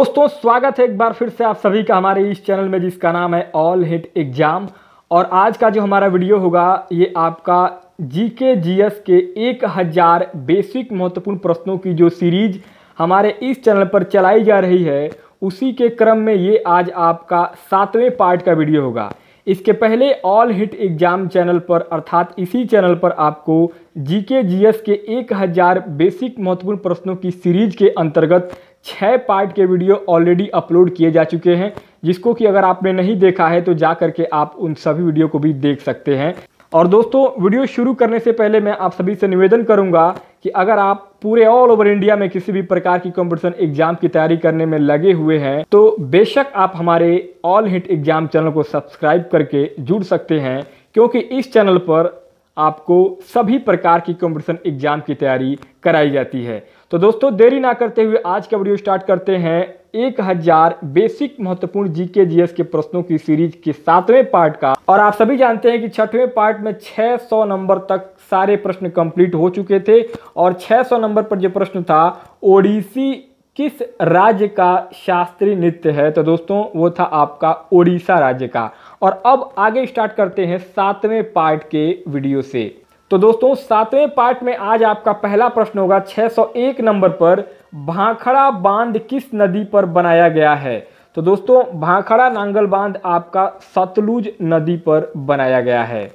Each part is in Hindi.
दोस्तों स्वागत है एक बार फिर से आप सभी का हमारे इस चैनल में जिसका नाम है ऑल हिट एग्जाम। और आज का जो हमारा वीडियो होगा ये आपका जीके जीएस के 1000 बेसिक महत्वपूर्ण प्रश्नों की जो सीरीज हमारे इस चैनल पर चलाई जा रही है उसी के क्रम में ये आज आपका 7वें पार्ट का वीडियो होगा। इसके पहले ऑल हिट एग्जाम चैनल पर अर्थात इसी चैनल पर आपको जीके जीएस के 1000 बेसिक महत्वपूर्ण प्रश्नों की सीरीज के अंतर्गत 6 पार्ट के वीडियो ऑलरेडी अपलोड किए जा चुके हैं, जिसको कि अगर आपने नहीं देखा है तो जा करके आप उन सभी वीडियो को भी देख सकते हैं। और दोस्तों वीडियो शुरू करने से पहले मैं आप सभी से निवेदन करूंगा कि अगर आप पूरे ऑल ओवर इंडिया में किसी भी प्रकार की कंपटीशन एग्जाम की तैयारी करने में लगे हुए हैं तो बेशक आप हमारे ऑल हिट एग्जाम चैनल को सब्सक्राइब करके जुड़ सकते हैं, क्योंकि इस चैनल पर आपको सभी प्रकार की कंपटीशन एग्जाम की तैयारी कराई जाती है। तो दोस्तों देरी ना करते हुए आज का वीडियो स्टार्ट करते हैं 1000 बेसिक महत्वपूर्ण जीके जीएस के प्रश्नों की सीरीज के 7वें पार्ट का। और आप सभी जानते हैं कि 6वें पार्ट में 600 नंबर तक सारे प्रश्न कंप्लीट हो चुके थे और 600 नंबर पर जो प्रश्न था ओडिसी किस राज्य का शास्त्रीय नृत्य है, तो दोस्तों वो था आपका ओडिशा राज्य का। और अब आगे स्टार्ट करते हैं 7वें पार्ट के वीडियो से। तो दोस्तों 7वें पार्ट में आज आपका पहला प्रश्न होगा 601 नंबर पर, भाखड़ा बांध किस नदी पर बनाया गया है। तो दोस्तों भाखड़ा नांगल बांध आपका सतलुज नदी पर बनाया गया है।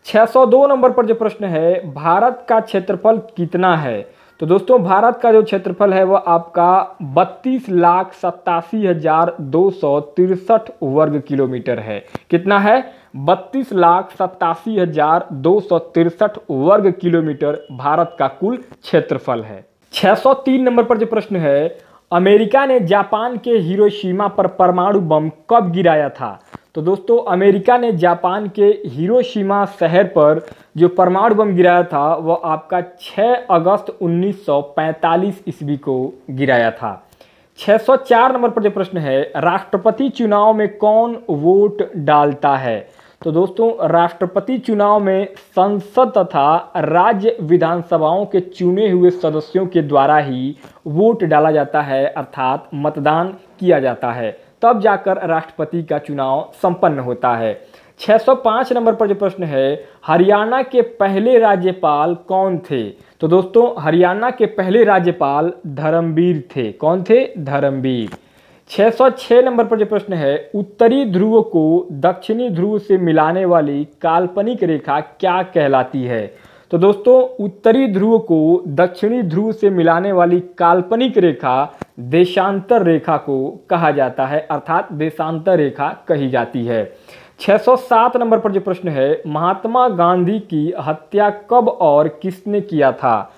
602 नंबर पर जो प्रश्न है, भारत का क्षेत्रफल कितना है। तो दोस्तों भारत का जो क्षेत्रफल है वह आपका 32,87,263 वर्ग किलोमीटर है। कितना है? 32,87,263 वर्ग किलोमीटर भारत का कुल क्षेत्रफल है। 603 नंबर पर जो प्रश्न है, अमेरिका ने जापान के हिरोशिमा पर परमाणु बम कब गिराया था। तो दोस्तों अमेरिका ने जापान के हिरोशिमा शहर पर जो परमाणु बम गिराया था वह आपका 6 अगस्त 1945 ईस्वी को गिराया था। 604 नंबर पर जो प्रश्न है, राष्ट्रपति चुनाव में कौन वोट डालता है। तो दोस्तों राष्ट्रपति चुनाव में संसद तथा राज्य विधानसभाओं के चुने हुए सदस्यों के द्वारा ही वोट डाला जाता है, अर्थात मतदान किया जाता है, तब जाकर राष्ट्रपति का चुनाव संपन्न होता है। 605 नंबर पर जो प्रश्न है, हरियाणा के पहले राज्यपाल कौन थे। तो दोस्तों हरियाणा के पहले राज्यपाल धर्मवीर थे। कौन थे? धर्मवीर। 606 नंबर पर जो प्रश्न है, उत्तरी ध्रुव को दक्षिणी ध्रुव से मिलाने वाली काल्पनिक रेखा क्या कहलाती है। तो दोस्तों उत्तरी ध्रुव को दक्षिणी ध्रुव से मिलाने वाली काल्पनिक रेखा देशांतर रेखा को कहा जाता है, अर्थात देशांतर रेखा कही जाती है। 607 नंबर पर जो प्रश्न है, महात्मा गांधी की हत्या कब और किसने किया था।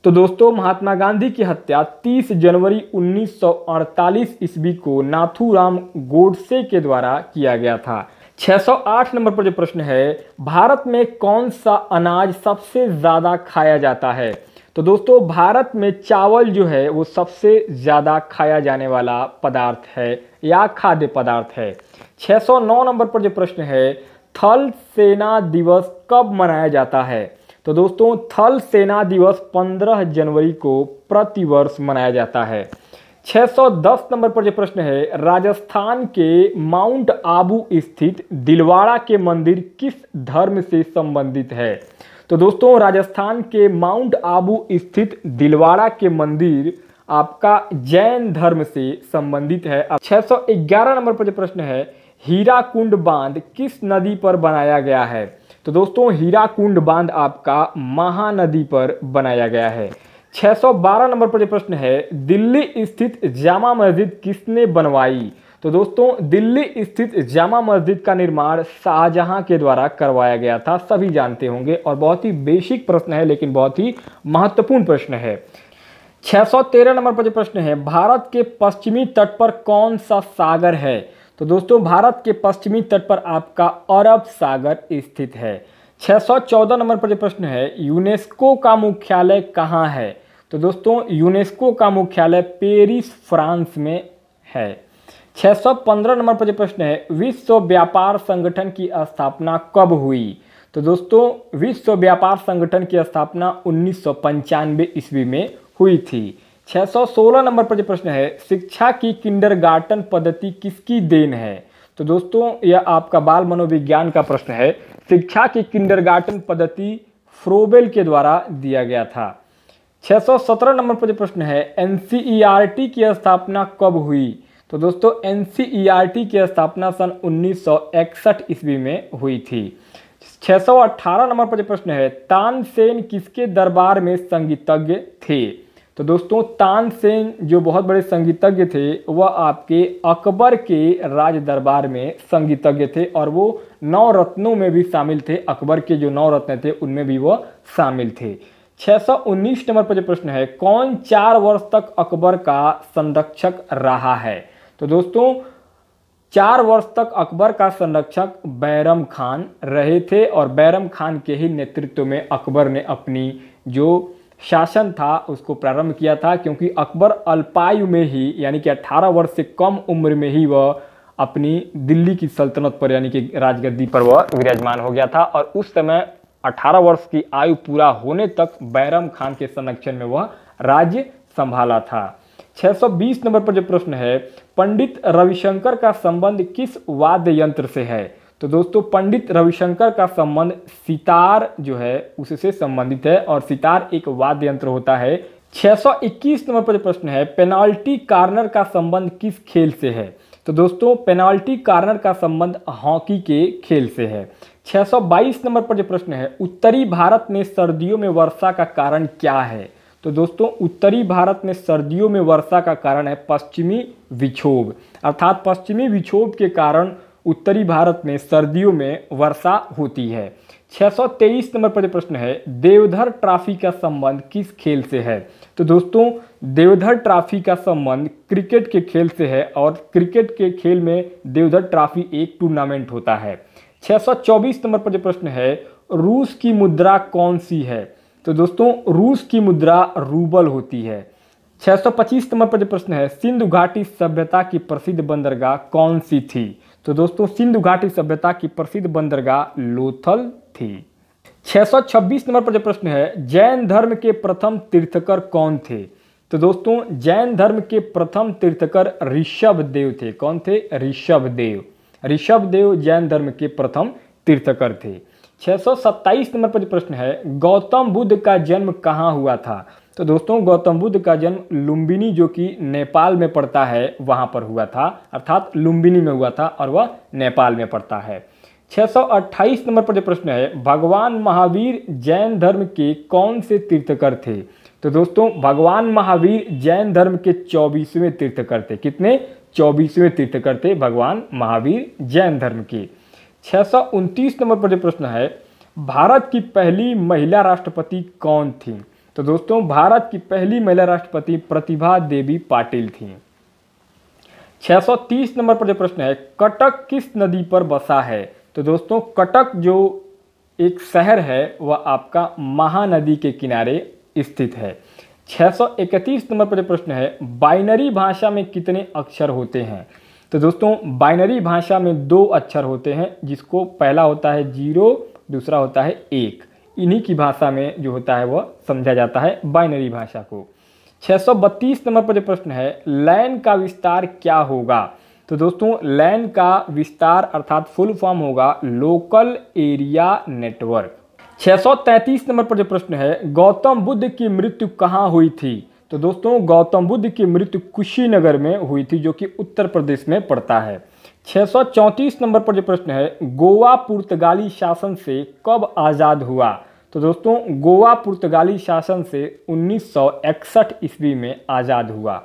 तो दोस्तों महात्मा गांधी की हत्या 30 जनवरी 1948 ईस्वी को नाथूराम गोडसे के द्वारा किया गया था। 608 नंबर पर जो प्रश्न है, भारत में कौन सा अनाज सबसे ज़्यादा खाया जाता है। तो दोस्तों भारत में चावल जो है वो सबसे ज़्यादा खाया जाने वाला पदार्थ है या खाद्य पदार्थ है। 609 नंबर पर जो प्रश्न है, थल सेना दिवस कब मनाया जाता है। तो दोस्तों थल सेना दिवस 15 जनवरी को प्रतिवर्ष मनाया जाता है। 610 नंबर पर जो प्रश्न है, राजस्थान के माउंट आबू स्थित दिलवाड़ा के मंदिर किस धर्म से संबंधित है। तो दोस्तों राजस्थान के माउंट आबू स्थित दिलवाड़ा के मंदिर आपका जैन धर्म से संबंधित है। 611 नंबर पर जो प्रश्न है, हीराकुंड बांध किस नदी पर बनाया गया है। तो दोस्तों हीराकुंड बांध आपका महानदी पर बनाया गया है। 612 नंबर पर जो प्रश्न है, दिल्ली स्थित जामा मस्जिद किसने बनवाई। तो दोस्तों दिल्ली स्थित जामा मस्जिद का निर्माण शाहजहां के द्वारा करवाया गया था, सभी जानते होंगे। और बहुत ही बेसिक प्रश्न है लेकिन बहुत ही महत्वपूर्ण प्रश्न है। 613 नंबर पर जो प्रश्न है, भारत के पश्चिमी तट पर कौन सा सागर है। तो दोस्तों भारत के पश्चिमी तट पर आपका अरब सागर स्थित है। 614 नंबर पर जो प्रश्न है, यूनेस्को का मुख्यालय कहाँ है। तो दोस्तों यूनेस्को का मुख्यालय पेरिस फ्रांस में है। 615 नंबर पर जो प्रश्न है, विश्व व्यापार संगठन की स्थापना कब हुई। तो दोस्तों विश्व व्यापार संगठन की स्थापना 1995 ईस्वी में हुई थी। 616 नंबर पर जो प्रश्न है, शिक्षा की किंडरगार्टन पद्धति किसकी देन है? तो दोस्तों यह आपका बाल मनोविज्ञान का प्रश्न है। शिक्षा की किंडरगार्टन पद्धति फ्रोबेल के द्वारा दिया गया था। 617 नंबर पर जो प्रश्न है, एनसीईआरटी की स्थापना कब हुई? तो दोस्तों एनसीईआरटी की स्थापना सन 1961 ईस्वी में हुई थी। 618 नंबर पर जो प्रश्न है, तानसेन किसके दरबार में संगीतज्ञ थे? तो दोस्तों तानसेन जो बहुत बड़े संगीतज्ञ थे वह आपके अकबर के राज दरबार में संगीतज्ञ थे और वो 9 रत्नों में भी शामिल थे। अकबर के जो 9 रत्न थे उनमें भी वह शामिल थे। 619 नंबर पर जो प्रश्न है, कौन 4 वर्ष तक अकबर का संरक्षक रहा है? तो दोस्तों 4 वर्ष तक अकबर का संरक्षक बैरम खान रहे थे और बैरम खान के ही नेतृत्व में अकबर ने अपनी जो शासन था उसको प्रारंभ किया था, क्योंकि अकबर अल्पायु में ही यानी कि 18 वर्ष से कम उम्र में ही वह अपनी दिल्ली की सल्तनत पर यानी कि राजगद्दी पर वह विराजमान हो गया था और उस समय 18 वर्ष की आयु पूरा होने तक बैरम खान के संरक्षण में वह राज्य संभाला था। 620 नंबर पर जो प्रश्न है, पंडित रविशंकर का संबंध किस वाद्य यंत्र से है? तो दोस्तों पंडित रविशंकर का संबंध सितार जो है उससे संबंधित है और सितार एक वाद्य यंत्र होता है। 621 नंबर पर प्रश्न है, पेनाल्टी कॉर्नर का संबंध किस खेल से है? तो दोस्तों पेनाल्टी कॉर्नर का संबंध हॉकी के खेल से है। 622 नंबर पर जो प्रश्न है, उत्तरी भारत में सर्दियों में वर्षा का कारण क्या है? तो दोस्तों उत्तरी भारत में सर्दियों में वर्षा का कारण है पश्चिमी विक्षोभ, अर्थात पश्चिमी विक्षोभ के कारण उत्तरी भारत में सर्दियों में वर्षा होती है। 623 नंबर पर प्रश्न है, देवधर ट्रॉफी का संबंध किस खेल से है? तो दोस्तों देवधर ट्रॉफी का संबंध क्रिकेट के खेल से है और क्रिकेट के खेल में देवधर ट्रॉफी एक टूर्नामेंट होता है। 624 नंबर पर प्रश्न है, रूस की मुद्रा कौन सी है? तो दोस्तों रूस की मुद्रा रूबल होती है। 625 नंबर पर प्रश्न है, सिंधु घाटी सभ्यता की प्रसिद्ध बंदरगाह कौन सी थी? तो दोस्तों सिंधु घाटी सभ्यता की प्रसिद्ध बंदरगाह लोथल थी। 626 नंबर पर प्रश्न है, जैन धर्म के प्रथम तीर्थकर कौन थे? तो दोस्तों जैन धर्म के प्रथम तीर्थकर ऋषभदेव थे। कौन थे? ऋषभदेव। ऋषभदेव जैन धर्म के प्रथम तीर्थकर थे। 627 नंबर पर प्रश्न है, गौतम बुद्ध का जन्म कहाँ हुआ था? तो दोस्तों गौतम बुद्ध का जन्म लुम्बिनी जो कि नेपाल में पड़ता है वहां पर हुआ था, अर्थात लुम्बिनी में हुआ था और वह नेपाल में पड़ता है। 628 नंबर पर प्रश्न है, भगवान महावीर जैन धर्म के कौन से तीर्थकर थे? तो दोस्तों भगवान महावीर जैन धर्म के 24वें तीर्थकर थे। कितने? 24वें तीर्थकर थे भगवान महावीर जैन धर्म के। 629 नंबर पर प्रश्न है, भारत की पहली महिला राष्ट्रपति कौन थी? तो दोस्तों भारत की पहली महिला राष्ट्रपति प्रतिभा देवी पाटिल थी। 630 नंबर पर जो प्रश्न है, कटक किस नदी पर बसा है? तो दोस्तों कटक जो एक शहर है वह आपका महानदी के किनारे स्थित है। 631 नंबर पर जो प्रश्न है, बाइनरी भाषा में कितने अक्षर होते हैं? तो दोस्तों बाइनरी भाषा में 2 अक्षर होते हैं, जिसको पहला होता है 0, दूसरा होता है 1। इन्हीं की भाषा में जो होता है वह समझा जाता है बाइनरी भाषा को। 632 नंबर पर जो प्रश्न है, लैन का विस्तार क्या होगा? तो दोस्तों लैन का विस्तार अर्थात फुल फॉर्म होगा लोकल एरिया नेटवर्क। 633 नंबर पर जो प्रश्न है, गौतम बुद्ध की मृत्यु कहाँ हुई थी? तो दोस्तों गौतम बुद्ध की मृत्यु कुशीनगर में हुई थी जो कि उत्तर प्रदेश में पड़ता है। 634 नंबर पर जो प्रश्न है, गोवा पुर्तगाली शासन से कब आज़ाद हुआ? तो दोस्तों गोवा पुर्तगाली शासन से 1961 ईस्वी में आज़ाद हुआ।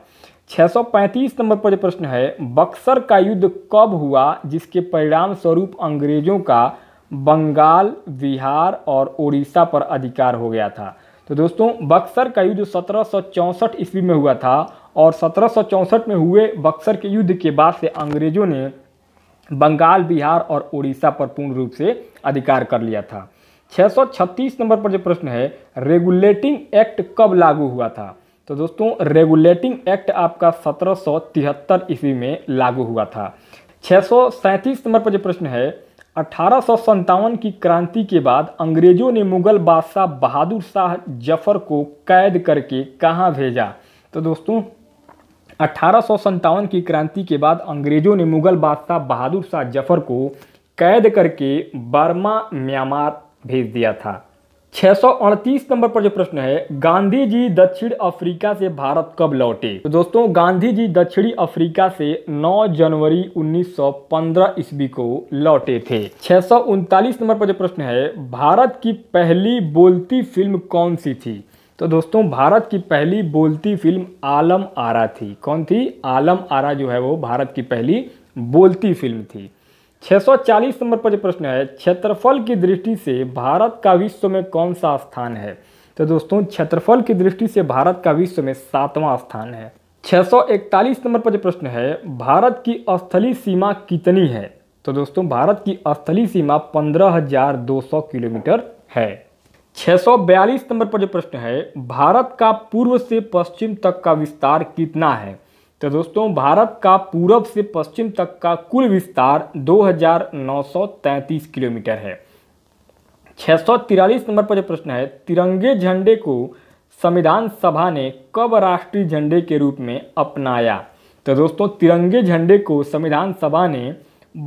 635 नंबर पर जो प्रश्न है, बक्सर का युद्ध कब हुआ जिसके परिणाम स्वरूप अंग्रेजों का बंगाल, बिहार और उड़ीसा पर अधिकार हो गया था? तो दोस्तों बक्सर का युद्ध 1764 ईस्वी में हुआ था और 1764 में हुए बक्सर के युद्ध के बाद से अंग्रेजों ने बंगाल, बिहार और उड़ीसा पर पूर्ण रूप से अधिकार कर लिया था। 636 नंबर पर जो प्रश्न है, रेगुलेटिंग एक्ट कब लागू हुआ था? तो दोस्तों रेगुलेटिंग एक्ट आपका 1773 ईस्वी में लागू हुआ था। 637 नंबर पर जो प्रश्न है, 1857 की क्रांति के बाद अंग्रेजों ने मुगल बादशाह बहादुर शाह जफर को कैद करके कहाँ भेजा? तो दोस्तों 1857 की क्रांति के बाद अंग्रेजों ने मुगल बादशाह बहादुर शाह जफर को कैद करके बर्मा म्यांमार भेज दिया था। 638 नंबर पर जो प्रश्न है, गांधी जी दक्षिण अफ्रीका से भारत कब लौटे? तो दोस्तों गांधी जी दक्षिणी अफ्रीका से 9 जनवरी 1915 ईस्वी को लौटे थे। 639 नंबर पर जो प्रश्न है, भारत की पहली बोलती फिल्म कौन सी थी? तो दोस्तों भारत की पहली बोलती फिल्म आलम आरा थी। कौन थी? आलम आरा जो है वो भारत की पहली बोलती फिल्म थी। 640 नंबर पर जो प्रश्न है, क्षेत्रफल की दृष्टि से भारत का विश्व में कौन सा स्थान है? तो दोस्तों क्षेत्रफल की दृष्टि से भारत का विश्व में 7वां स्थान है। 641 नंबर पर जो प्रश्न है, भारत की स्थलीय सीमा कितनी है? तो दोस्तों भारत की स्थलीय सीमा 15,200 किलोमीटर है। 642 नंबर पर जो प्रश्न है, भारत का पूर्व से पश्चिम तक का विस्तार कितना है? तो दोस्तों भारत का पूरब से पश्चिम तक का कुल विस्तार 2,933 किलोमीटर है। 643 नंबर पर जो प्रश्न है, तिरंगे झंडे को संविधान सभा ने कब राष्ट्रीय झंडे के रूप में अपनाया? तो दोस्तों तिरंगे झंडे को संविधान सभा ने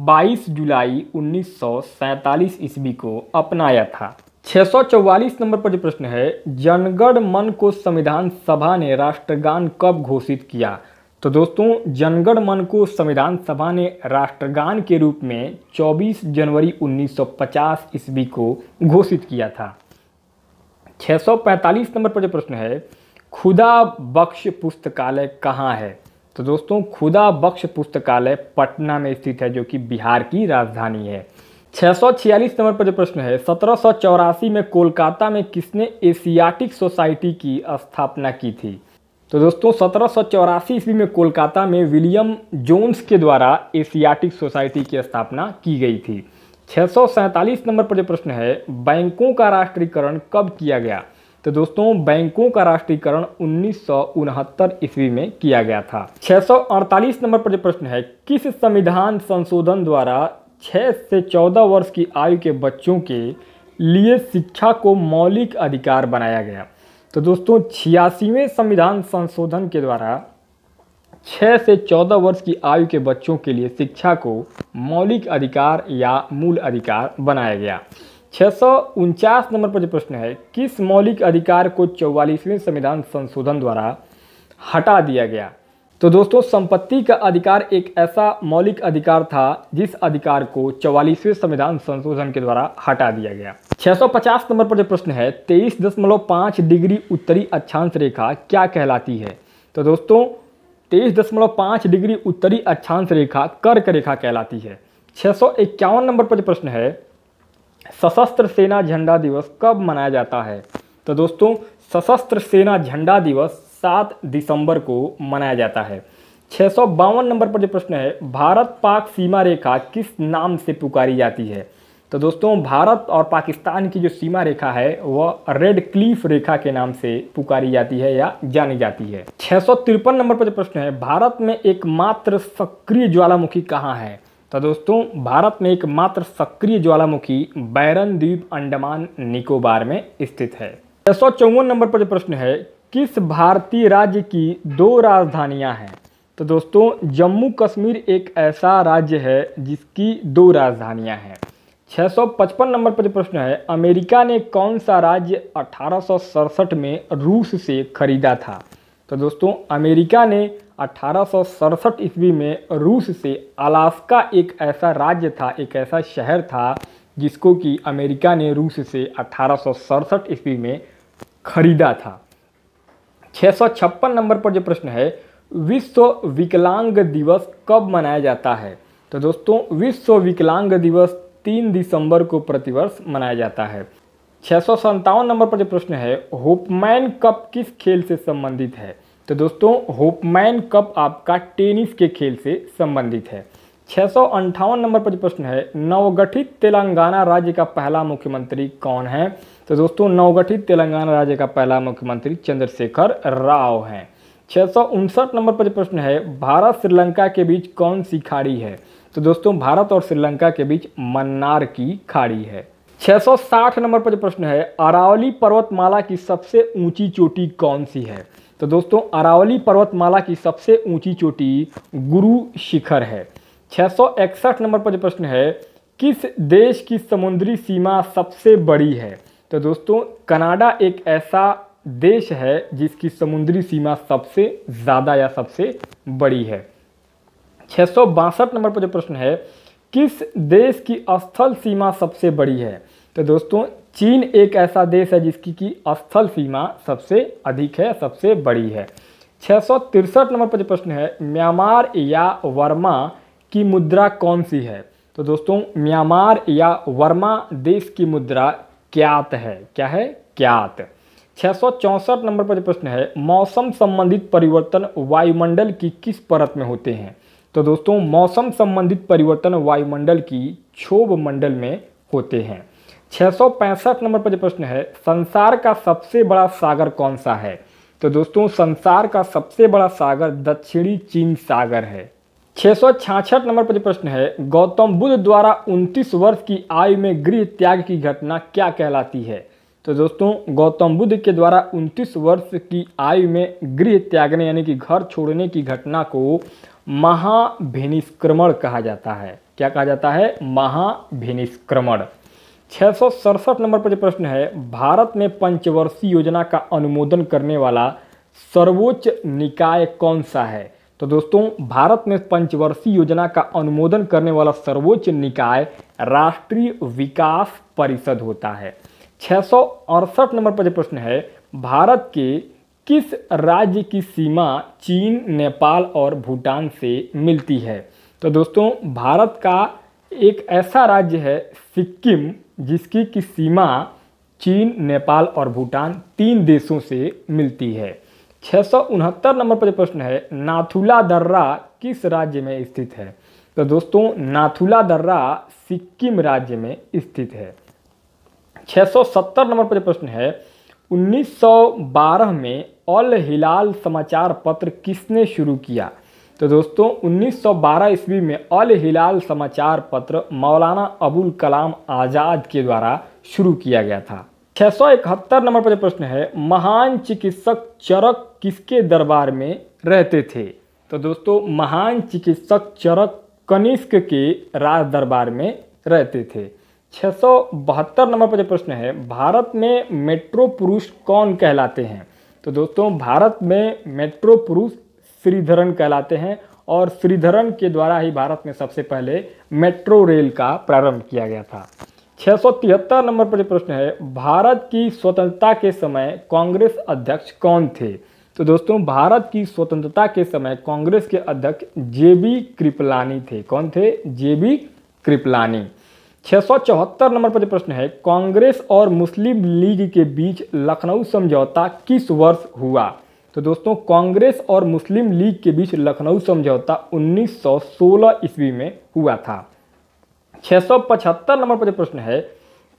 22 जुलाई 1947 ईस्वी को अपनाया था। 644 नंबर पर जो प्रश्न है, जनगण मन को संविधान सभा ने राष्ट्रगान कब घोषित किया? तो दोस्तों जनगण मन को संविधान सभा ने राष्ट्रगान के रूप में 24 जनवरी 1950 ईस्वी को घोषित किया था। 645 नंबर पर जो प्रश्न है, खुदा बख्श पुस्तकालय कहाँ है? तो दोस्तों खुदा बख्श पुस्तकालय पटना में स्थित है, जो कि बिहार की राजधानी है। 646 नंबर पर जो प्रश्न है, 1784 में कोलकाता में किसने एशियाटिक सोसाइटी की स्थापना की थी? तो दोस्तों 1784 ईस्वी में कोलकाता में विलियम जोन्स के द्वारा एशियाटिक सोसाइटी की स्थापना की गई थी। 647 नंबर पर जो प्रश्न है, बैंकों का राष्ट्रीयकरण कब किया गया? तो दोस्तों बैंकों का राष्ट्रीयकरण 1969 ईस्वी में किया गया था। 648 नंबर पर जो प्रश्न है, किस संविधान संशोधन द्वारा 6 से 14 वर्ष की आयु के बच्चों के लिए शिक्षा को मौलिक अधिकार बनाया गया? तो दोस्तों 86वें संविधान संशोधन के द्वारा 6 से 14 वर्ष की आयु के बच्चों के लिए शिक्षा को मौलिक अधिकार या मूल अधिकार बनाया गया। 649 नंबर पर जो प्रश्न है, किस मौलिक अधिकार को 44वें संविधान संशोधन द्वारा हटा दिया गया? तो दोस्तों संपत्ति का अधिकार एक ऐसा मौलिक अधिकार था जिस अधिकार को 44वें संविधान संशोधन के द्वारा हटा दिया गया। 650 नंबर पर जो प्रश्न है, 23.5 डिग्री उत्तरी अक्षांश रेखा क्या कहलाती है? तो दोस्तों 23.5 डिग्री उत्तरी अक्षांश रेखा कर्क रेखा कहलाती है। 651 नंबर पर जो प्रश्न है, सशस्त्र सेना झंडा दिवस कब मनाया जाता है? तो दोस्तों सशस्त्र सेना झंडा दिवस 7 दिसंबर को मनाया जाता है। 652 नंबर पर जो प्रश्न है, भारत पाक सीमा रेखा किस नाम से पुकारी जाती है? तो दोस्तों भारत और पाकिस्तान की जो सीमा रेखा है वह रेड क्लिफ रेखा के नाम से पुकारी जाती है या जानी जाती है। 653 नंबर पर जो प्रश्न है, भारत में एकमात्र सक्रिय ज्वालामुखी कहाँ है? तो दोस्तों भारत में एकमात्र सक्रिय ज्वालामुखी बैरन द्वीप अंडमान निकोबार में स्थित है। 654 नंबर पर जो प्रश्न है, किस भारतीय राज्य की 2 राजधानियां हैं? तो दोस्तों जम्मू कश्मीर एक ऐसा राज्य है जिसकी 2 राजधानियां हैं। 655 नंबर पर जो प्रश्न है, अमेरिका ने कौन सा राज्य 1867 में रूस से खरीदा था? तो दोस्तों अमेरिका ने 1867 ईस्वी में रूस से अलास्का एक ऐसा राज्य था, एक ऐसा शहर था जिसको कि अमेरिका ने रूस से 1867 ईस्वी में खरीदा था। 656 नंबर पर जो प्रश्न है, विश्व विकलांग दिवस कब मनाया जाता है? तो दोस्तों विश्व विकलांग दिवस 3 दिसंबर को प्रतिवर्ष मनाया जाता है। 657 नंबर पर जो प्रश्न है, होपमैन कप किस खेल से संबंधित है? तो दोस्तों होपमैन कप आपका टेनिस के खेल से संबंधित है। 658 नंबर पर जो प्रश्न है, नवगठित तेलंगाना राज्य का पहला मुख्यमंत्री कौन है? तो दोस्तों नवगठित तेलंगाना राज्य का पहला मुख्यमंत्री चंद्रशेखर राव हैं। 659 नंबर पर जो प्रश्न है, भारत श्रीलंका के बीच कौन सी खाड़ी है? तो दोस्तों भारत और श्रीलंका के बीच मन्नार की खाड़ी है। 660 नंबर पर जो प्रश्न है, अरावली पर्वतमाला की सबसे ऊंची चोटी कौन सी है? तो दोस्तों अरावली पर्वतमाला की सबसे ऊंची चोटी गुरु शिखर है। 661 नंबर पर जो प्रश्न है, किस देश की समुद्री सीमा सबसे बड़ी है? तो दोस्तों कनाडा एक ऐसा देश है जिसकी समुद्री सीमा सबसे ज़्यादा या सबसे बड़ी है। 662 नंबर पर जो प्रश्न है, किस देश की स्थल सीमा सबसे बड़ी है? तो दोस्तों चीन एक ऐसा देश है जिसकी की स्थल सीमा सबसे अधिक है, सबसे बड़ी है। 663 नंबर पर जो प्रश्न है, म्यांमार या वर्मा की मुद्रा कौन सी है? तो दोस्तों म्यांमार या वर्मा देश की मुद्रा क्यात है। क्या है? क्यात। 664 नंबर पर जो प्रश्न है, मौसम संबंधित परिवर्तन वायुमंडल की किस परत में होते हैं? तो दोस्तों मौसम संबंधित परिवर्तन वायुमंडल की क्षोभ मंडल में होते हैं। 665 नंबर पर जो प्रश्न है, संसार का सबसे बड़ा सागर कौन सा है? तो दोस्तों संसार का सबसे बड़ा सागर दक्षिणी चीन सागर है। 666 नंबर पर जो प्रश्न है, गौतम बुद्ध द्वारा 29 वर्ष की आयु में गृह त्याग की घटना क्या कहलाती है? तो दोस्तों गौतम बुद्ध के द्वारा 29 वर्ष की आयु में गृह त्यागने यानी कि घर छोड़ने की घटना को महाभिनिष्क्रमण कहा जाता है। क्या कहा जाता है? महाभिनिष्क्रमण। 667 नंबर पर जो प्रश्न है, भारत में पंचवर्षीय योजना का अनुमोदन करने वाला सर्वोच्च निकाय कौन सा है? तो दोस्तों भारत में पंचवर्षीय योजना का अनुमोदन करने वाला सर्वोच्च निकाय राष्ट्रीय विकास परिषद होता है। 668 नंबर पर जो प्रश्न है, भारत के किस राज्य की सीमा चीन, नेपाल और भूटान से मिलती है? तो दोस्तों भारत का एक ऐसा राज्य है सिक्किम जिसकी की सीमा चीन, नेपाल और भूटान 3 देशों से मिलती है। 669 नंबर पर जो प्रश्न है, नाथुला दर्रा किस राज्य में स्थित है? तो दोस्तों नाथुला दर्रा सिक्किम राज्य में स्थित है। 670 नंबर पर जो प्रश्न है, 1912 में अल हिलाल समाचार पत्र किसने शुरू किया? तो दोस्तों 1912 ईस्वी में अल हिलाल समाचार पत्र मौलाना अबुल कलाम आज़ाद के द्वारा शुरू किया गया था। 671 नंबर पर प्रश्न है, महान चिकित्सक चरक किसके दरबार में रहते थे? तो दोस्तों महान चिकित्सक चरक कनिष्क के राज दरबार में रहते थे। 672 नंबर पर प्रश्न है, भारत में मेट्रो पुरुष कौन कहलाते हैं? तो दोस्तों भारत में मेट्रो पुरुष श्रीधरन कहलाते हैं और श्रीधरन के द्वारा ही भारत में सबसे पहले मेट्रो रेल का प्रारंभ किया गया था। 673 नंबर पर प्रश्न है, भारत की स्वतंत्रता के समय कांग्रेस अध्यक्ष कौन थे? तो दोस्तों भारत की स्वतंत्रता के समय कांग्रेस के अध्यक्ष जेबी कृपलानी थे। कौन थे? जेबी कृपलानी। 674 नंबर पर प्रश्न है, कांग्रेस और मुस्लिम लीग के बीच लखनऊ समझौता किस वर्ष हुआ? तो दोस्तों कांग्रेस और मुस्लिम लीग के बीच लखनऊ समझौता 1916 ईस्वी में हुआ था। 675 नंबर पर प्रश्न है,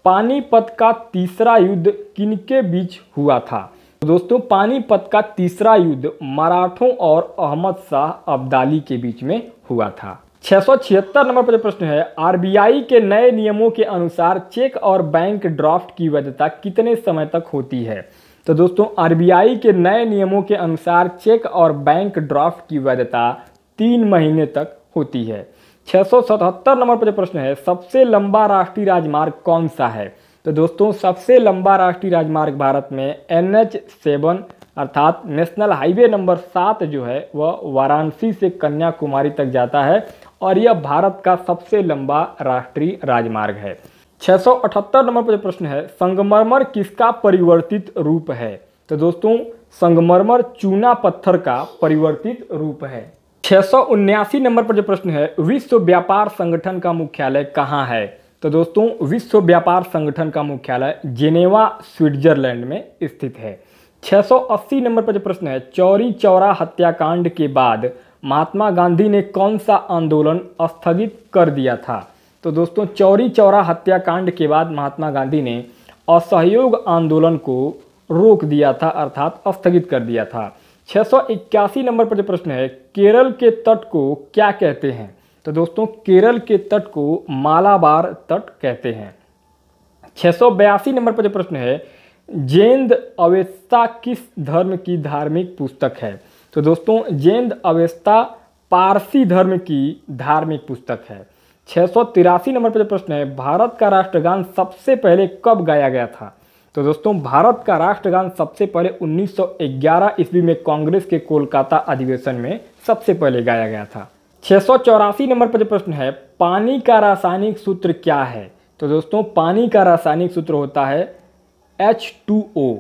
पानीपत का तीसरा युद्ध किनके बीच हुआ था? तो दोस्तों पानीपत का तीसरा युद्ध मराठों और अहमद शाह अब्दाली के बीच में हुआ था। 676 नंबर पर प्रश्न है, आरबीआई के नए नियमों के अनुसार चेक और बैंक ड्राफ्ट की वैधता कितने समय तक होती है? तो दोस्तों आरबीआई के नए नियमों के अनुसार चेक और बैंक ड्राफ्ट की वैधता 3 महीने तक होती है। 677 नंबर पर प्रश्न है, सबसे लंबा राष्ट्रीय राजमार्ग कौन सा है? तो दोस्तों सबसे लंबा राष्ट्रीय राजमार्ग भारत में NH7 अर्थात नेशनल हाईवे नंबर 7 जो है वह वाराणसी से कन्याकुमारी तक जाता है और यह भारत का सबसे लंबा राष्ट्रीय राजमार्ग है। 678 नंबर पर प्रश्न है, संगमरमर किसका परिवर्तित रूप है? तो दोस्तों संगमरमर चूना पत्थर का परिवर्तित रूप है। 679 नंबर पर जो प्रश्न है, विश्व व्यापार संगठन का मुख्यालय कहाँ है? तो दोस्तों विश्व व्यापार संगठन का मुख्यालय जेनेवा स्विट्जरलैंड में स्थित है। 680 नंबर पर जो प्रश्न है, चौरी चौरा हत्याकांड के बाद महात्मा गांधी ने कौन सा आंदोलन स्थगित कर दिया था? तो दोस्तों चौरी चौरा हत्याकांड के बाद महात्मा गांधी ने असहयोग आंदोलन को रोक दिया था अर्थात स्थगित कर दिया था। 681 नंबर पर जो प्रश्न है, केरल के तट को क्या कहते हैं? तो दोस्तों केरल के तट को मालाबार तट कहते हैं। 682 नंबर पर जो प्रश्न है, जेंद अवेस्ता किस धर्म की धार्मिक पुस्तक है? तो दोस्तों जेंद अवेस्ता पारसी धर्म की धार्मिक पुस्तक है। 683 नंबर पर जो प्रश्न है, भारत का राष्ट्रगान सबसे पहले कब गाया गया था? तो दोस्तों भारत का राष्ट्रगान सबसे पहले 1911 ईस्वी में कांग्रेस के कोलकाता अधिवेशन में सबसे पहले गाया गया था। 684 नंबर पर जो प्रश्न है, पानी का रासायनिक सूत्र क्या है? तो दोस्तों पानी का रासायनिक सूत्र होता है H2O।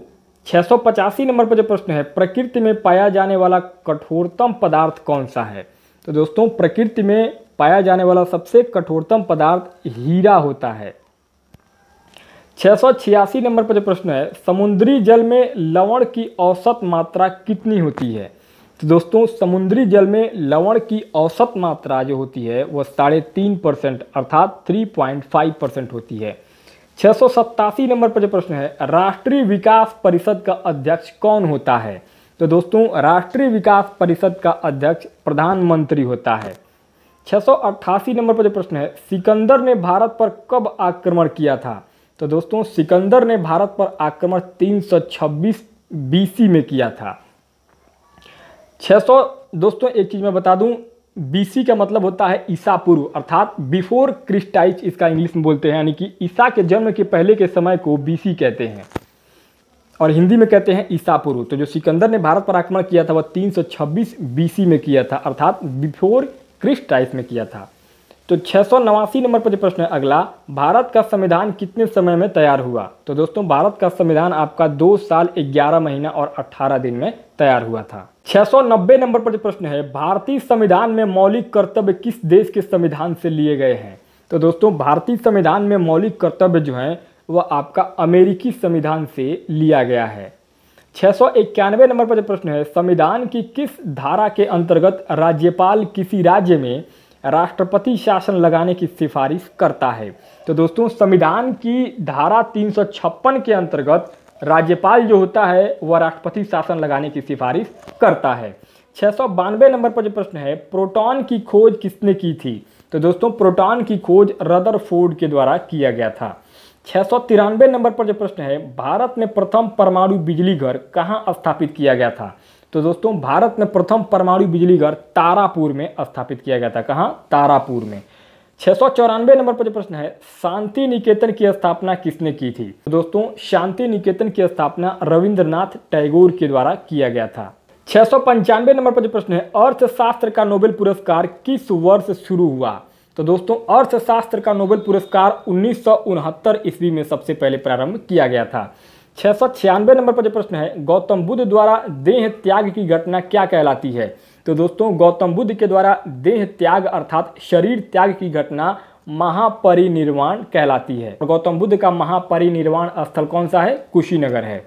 685 नंबर पर जो प्रश्न है, प्रकृति में पाया जाने वाला कठोरतम पदार्थ कौन सा है? तो दोस्तों प्रकृति में पाया जाने वाला सबसे कठोरतम पदार्थ हीरा होता है। 686 नंबर पर जो प्रश्न है, समुद्री जल में लवण की औसत मात्रा कितनी होती है? तो दोस्तों समुद्री जल में लवण की औसत मात्रा जो होती है वह 3.5% अर्थात 3.5% होती है। 687 नंबर पर जो प्रश्न है, राष्ट्रीय विकास परिषद का अध्यक्ष कौन होता है? तो दोस्तों राष्ट्रीय विकास परिषद का अध्यक्ष प्रधानमंत्री होता है। 688 नंबर पर जो प्रश्न है, सिकंदर ने भारत पर कब आक्रमण किया था? तो दोस्तों सिकंदर ने भारत पर आक्रमण 326 BC में किया था। 600 दोस्तों एक चीज मैं बता दूं, BC का मतलब होता है ईसा पूर्व अर्थात बिफोर क्रिस्टाइज इसका इंग्लिश में बोलते हैं, यानी कि ईसा के जन्म के पहले के समय को BC कहते हैं और हिंदी में कहते हैं ईसा पूर्व। तो जो सिकंदर ने भारत पर आक्रमण किया था वह 326 BC में किया था अर्थात बिफोर क्रिस्टाइज में किया था। तो 689 नंबर पर जो प्रश्न है अगला, भारत का संविधान कितने समय में तैयार हुआ? तो दोस्तों भारत का संविधान आपका 2 साल 11 महीना और 18 दिन में तैयार हुआ था। 690 नंबर पर जो प्रश्न है, भारतीय संविधान में मौलिक कर्तव्य किस देश के संविधान से लिए गए हैं? तो दोस्तों भारतीय संविधान में मौलिक कर्तव्य जो है वह आपका अमेरिकी संविधान से लिया गया है। 691 नंबर पर जो प्रश्न है, संविधान की किस धारा के अंतर्गत राज्यपाल किसी राज्य में राष्ट्रपति शासन लगाने की सिफारिश करता है? तो दोस्तों संविधान की धारा 356 के अंतर्गत राज्यपाल जो होता है वह राष्ट्रपति शासन लगाने की सिफारिश करता है। 692 नंबर पर जो प्रश्न है, प्रोटॉन की खोज किसने की थी? तो दोस्तों प्रोटॉन की खोज रदरफोर्ड के द्वारा किया गया था। 693 नंबर पर जो प्रश्न है, भारत में प्रथम परमाणु बिजली घर कहाँ स्थापित किया गया था? तो दोस्तों भारत में प्रथम परमाणु बिजली घर तारापुर में स्थापित किया गया था। कहाँ? तारापुर में। 694 नंबर पर जो प्रश्न है, शांति निकेतन की स्थापना किसने की थी? तो दोस्तों शांति निकेतन की स्थापना रविंद्रनाथ टैगोर के द्वारा किया गया था। 695 नंबर पर जो प्रश्न है, अर्थशास्त्र का नोबेल पुरस्कार किस वर्ष शुरू हुआ? तो दोस्तों अर्थशास्त्र का नोबेल पुरस्कार 1969 ईस्वी में सबसे पहले प्रारंभ किया गया था। 696 नंबर पर जो प्रश्न है, गौतम बुद्ध द्वारा देह त्याग की घटना क्या कहलाती है? तो दोस्तों गौतम बुद्ध के द्वारा देह त्याग अर्थात शरीर त्याग की घटना महापरिनिर्वाण कहलाती है। गौतम बुद्ध का महापरिनिर्वाण स्थल कौन सा है? कुशीनगर है।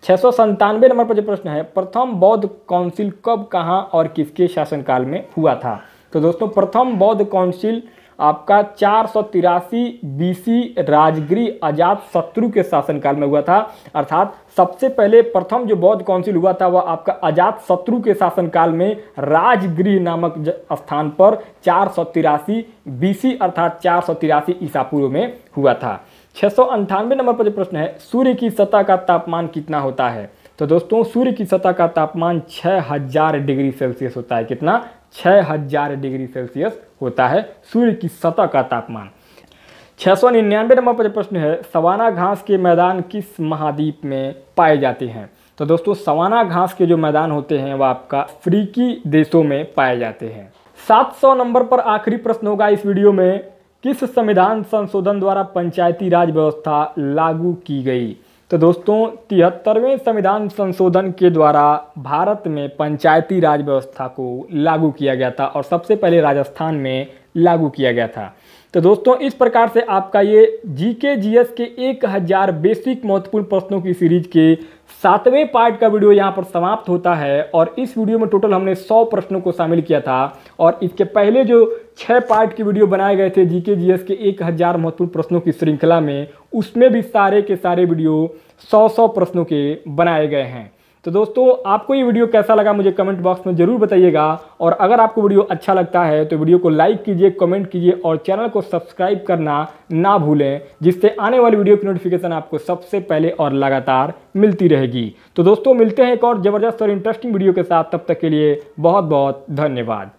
697 नंबर पर जो प्रश्न है, प्रथम बौद्ध काउंसिल कब, कहाँ और किसके शासनकाल में हुआ था? तो दोस्तों प्रथम बौद्ध काउंसिल आपका 483 BC राजगृह अजात शत्रु के शासनकाल में हुआ था अर्थात सबसे पहले प्रथम जो बौद्ध काउंसिल हुआ था वह आपका अजात शत्रु के शासनकाल में राजगृह नामक स्थान पर 483 BC अर्थात 483 ईसा पूर्व में हुआ था। 698 नंबर पर जो प्रश्न है, सूर्य की सतह का तापमान कितना होता है? तो दोस्तों सूर्य की सतह का तापमान 6000 डिग्री सेल्सियस होता है। कितना? 6000 डिग्री सेल्सियस होता है सूर्य की सतह का तापमान। 699 नंबर पर प्रश्न है, सवाना घास के मैदान किस महाद्वीप में पाए जाते हैं? तो दोस्तों सवाना घास के जो मैदान होते हैं वह आपका अफ्रीकी देशों में पाए जाते हैं। 700 नंबर पर आखिरी प्रश्न होगा इस वीडियो में, किस संविधान संशोधन द्वारा पंचायती राज व्यवस्था लागू की गई? तो दोस्तों 73वें संविधान संशोधन के द्वारा भारत में पंचायती राज व्यवस्था को लागू किया गया था और सबसे पहले राजस्थान में लागू किया गया था। तो दोस्तों इस प्रकार से आपका ये जीके जीएस के 1000 बेसिक महत्वपूर्ण प्रश्नों की सीरीज के 7वें पार्ट का वीडियो यहाँ पर समाप्त होता है और इस वीडियो में टोटल हमने 100 प्रश्नों को शामिल किया था और इसके पहले जो 6 पार्ट की वीडियो बनाए गए थे जीके जीएस के 1000 महत्वपूर्ण प्रश्नों की श्रृंखला में, उसमें भी सारे के सारे वीडियो 100 प्रश्नों के बनाए गए हैं। तो दोस्तों आपको ये वीडियो कैसा लगा मुझे कमेंट बॉक्स में जरूर बताइएगा, और अगर आपको वीडियो अच्छा लगता है तो वीडियो को लाइक कीजिए, कमेंट कीजिए और चैनल को सब्सक्राइब करना ना भूलें, जिससे आने वाली वीडियो की नोटिफिकेशन आपको सबसे पहले और लगातार मिलती रहेगी। तो दोस्तों मिलते हैं एक और ज़बरदस्त और इंटरेस्टिंग वीडियो के साथ, तब तक के लिए बहुत बहुत धन्यवाद।